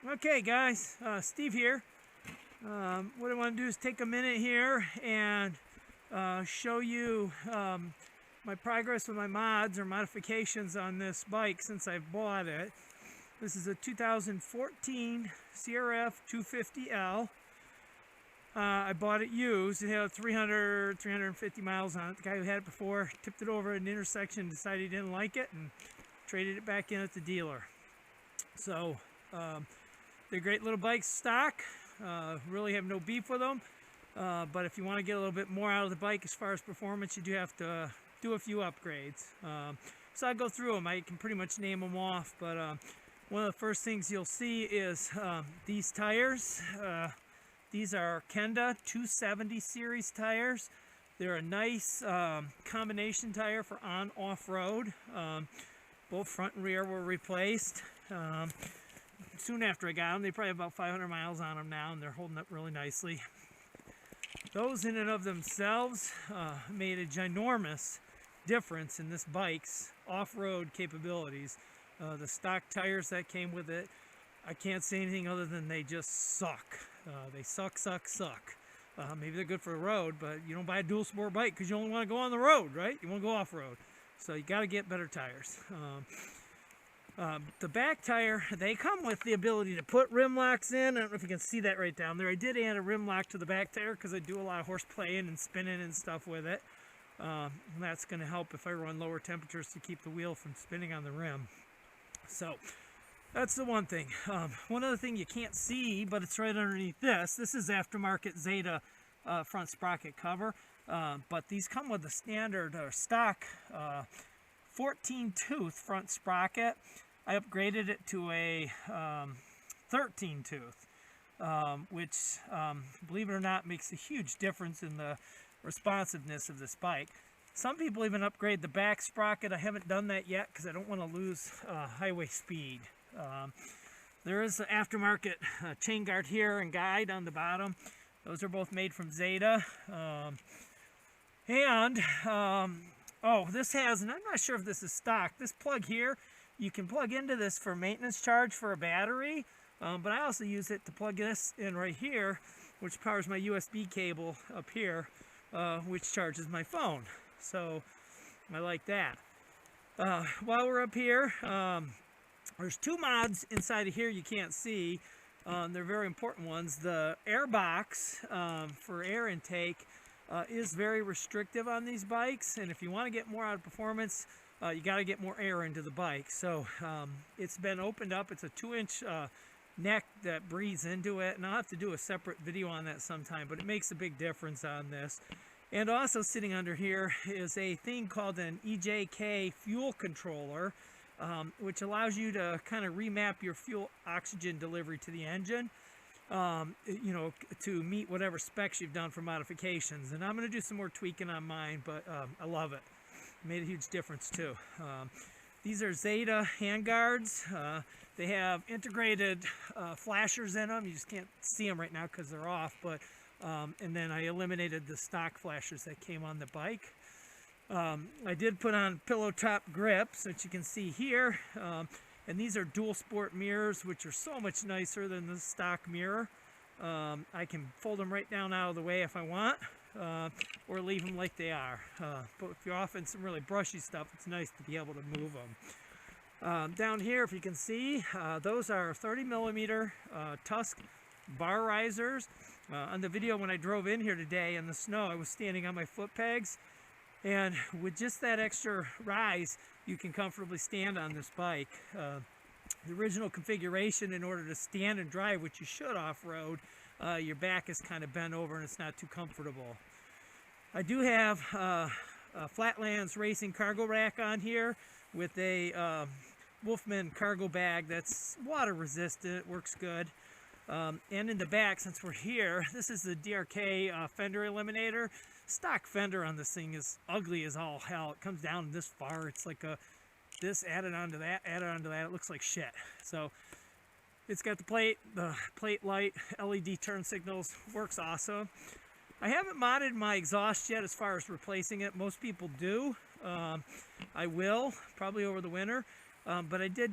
Okay guys, Steve here. What I want to do is take a minute here and show you my progress with my mods or modifications on this bike since I've bought it. This is a 2014 CRF 250L. I bought it used. It had 350 miles on it. The guy who had it before tipped it over at an intersection, decided he didn't like it, and traded it back in at the dealer. So they're great little bikes stock. Really have no beef with them. But if you want to get a little bit more out of the bike as far as performance, you do have to do a few upgrades. So I'll go through them. I can pretty much name them off. But one of the first things you'll see is these tires. These are Kenda 270 series tires. They're a nice combination tire for on-off-road. Both front and rear were replaced. Soon after I got them, they probably have about 500 miles on them now, and they're holding up really nicely. Those in and of themselves made a ginormous difference in this bike's off-road capabilities. The stock tires that came with it, I can't say anything other than they just suck. They suck. Maybe they're good for the road, but you don't buy a dual sport bike because you only want to go on the road, right? You want to go off-road. So you got to get better tires. The back tire, they come with the ability to put rim locks in. I don't know if you can see that right down there. I did add a rim lock to the back tire because I do a lot of horse playing and spinning and stuff with it. And that's going to help if I run lower temperatures to keep the wheel from spinning on the rim. So that's the one thing. One other thing you can't see, but it's right underneath this. This is aftermarket Zeta front sprocket cover. But these come with the standard or stock 14 tooth front sprocket. I upgraded it to a 13 tooth, which, believe it or not, makes a huge difference in the responsiveness of this bike. Some people even upgrade the back sprocket. I haven't done that yet because I don't want to lose highway speed. There is an aftermarket chain guard here and guide on the bottom. Those are both made from Zeta. Oh, this has, and I'm not sure if this is stock, this plug here, you can plug into this for maintenance charge for a battery, but I also use it to plug this in right here, which powers my USB cable up here, which charges my phone. So I like that. While we're up here, there's two mods inside of here you can't see. They're very important ones. The air box for air intake is very restrictive on these bikes, and if you want to get more out of performance, you got to get more air into the bike. So it's been opened up. It's a 2-inch neck that breathes into it, and I'll have to do a separate video on that sometime, but it makes a big difference on this. And also sitting under here is a thing called an EJK fuel controller, which allows you to kind of remap your fuel oxygen delivery to the engine, you know, to meet whatever specs you've done for modifications. And I'm going to do some more tweaking on mine, but I love it. It made a huge difference too. These are Zeta handguards. They have integrated flashers in them. You just can't see them right now because they're off, but and then I eliminated the stock flashers that came on the bike. I did put on pillow top grips, which you can see here, and these are dual sport mirrors, which are so much nicer than the stock mirror. I can fold them right down out of the way if I want, or leave them like they are. But if you're off in some really brushy stuff, it's nice to be able to move them. Down here, if you can see, those are 30mm Tusk bar risers. On the video when I drove in here today in the snow, I was standing on my foot pegs, and with just that extra rise, you can comfortably stand on this bike. The original configuration, in order to stand and drive, which you should off-road, your back is kind of bent over and it's not too comfortable. I do have a Flatlands Racing cargo rack on here with a Wolfman cargo bag that's water resistant, works good. And in the back, since we're here, this is the DRK fender eliminator. Stock fender on this thing is ugly as all hell. It comes down this far. It's like this added onto that, It looks like shit. So it's got the plate light, LED turn signals, works awesome. I haven't modded my exhaust yet as far as replacing it. Most people do. I will, probably over the winter. But I did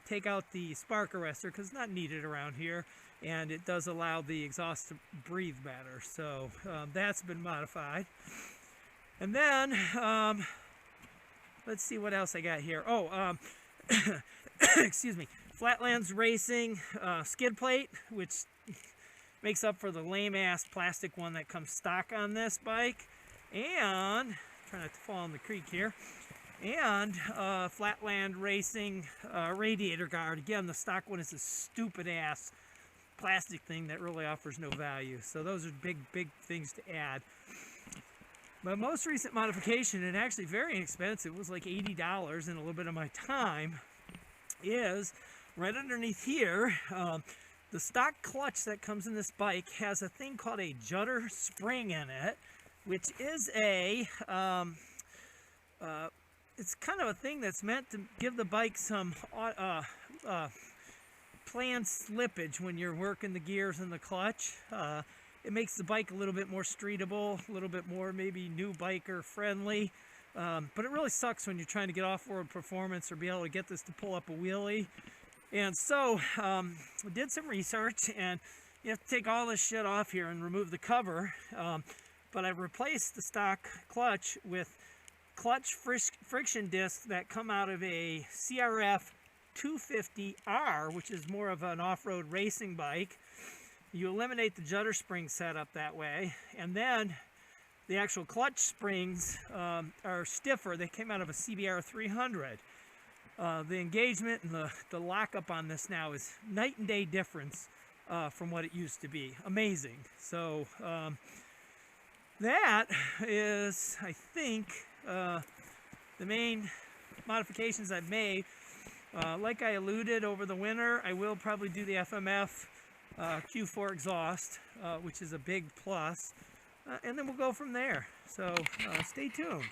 take out the spark arrestor because it's not needed around here, and it does allow the exhaust to breathe better. So that's been modified. And then let's see what else I got here. Oh, excuse me, Flatlands Racing skid plate, which makes up for the lame-ass plastic one that comes stock on this bike. And, try not to fall in the creek here. And Flatland Racing radiator guard. Again, the stock one is a stupid-ass plastic thing that really offers no value. So those are big things to add. My most recent modification, and actually very inexpensive, was like $80 and a little bit of my time, is right underneath here. The stock clutch that comes in this bike has a thing called a judder spring in it, which is a, it's kind of a thing that's meant to give the bike some planned slippage when you're working the gears and the clutch. It makes the bike a little bit more streetable, a little bit more maybe new biker friendly. But it really sucks when you're trying to get off-road performance or be able to get this to pull up a wheelie. And so we did some research, and you have to take all this shit off here and remove the cover. But I replaced the stock clutch with clutch friction discs that come out of a CRF 250R, which is more of an off-road racing bike. You eliminate the judder spring setup that way, and then the actual clutch springs are stiffer. They came out of a CBR 300. The engagement and the lockup on this now is night and day difference from what it used to be. Amazing. So that is, I think, the main modifications I've made. Like I alluded, over the winter, I will probably do the FMF Q4 exhaust, which is a big plus. And then we'll go from there. So stay tuned.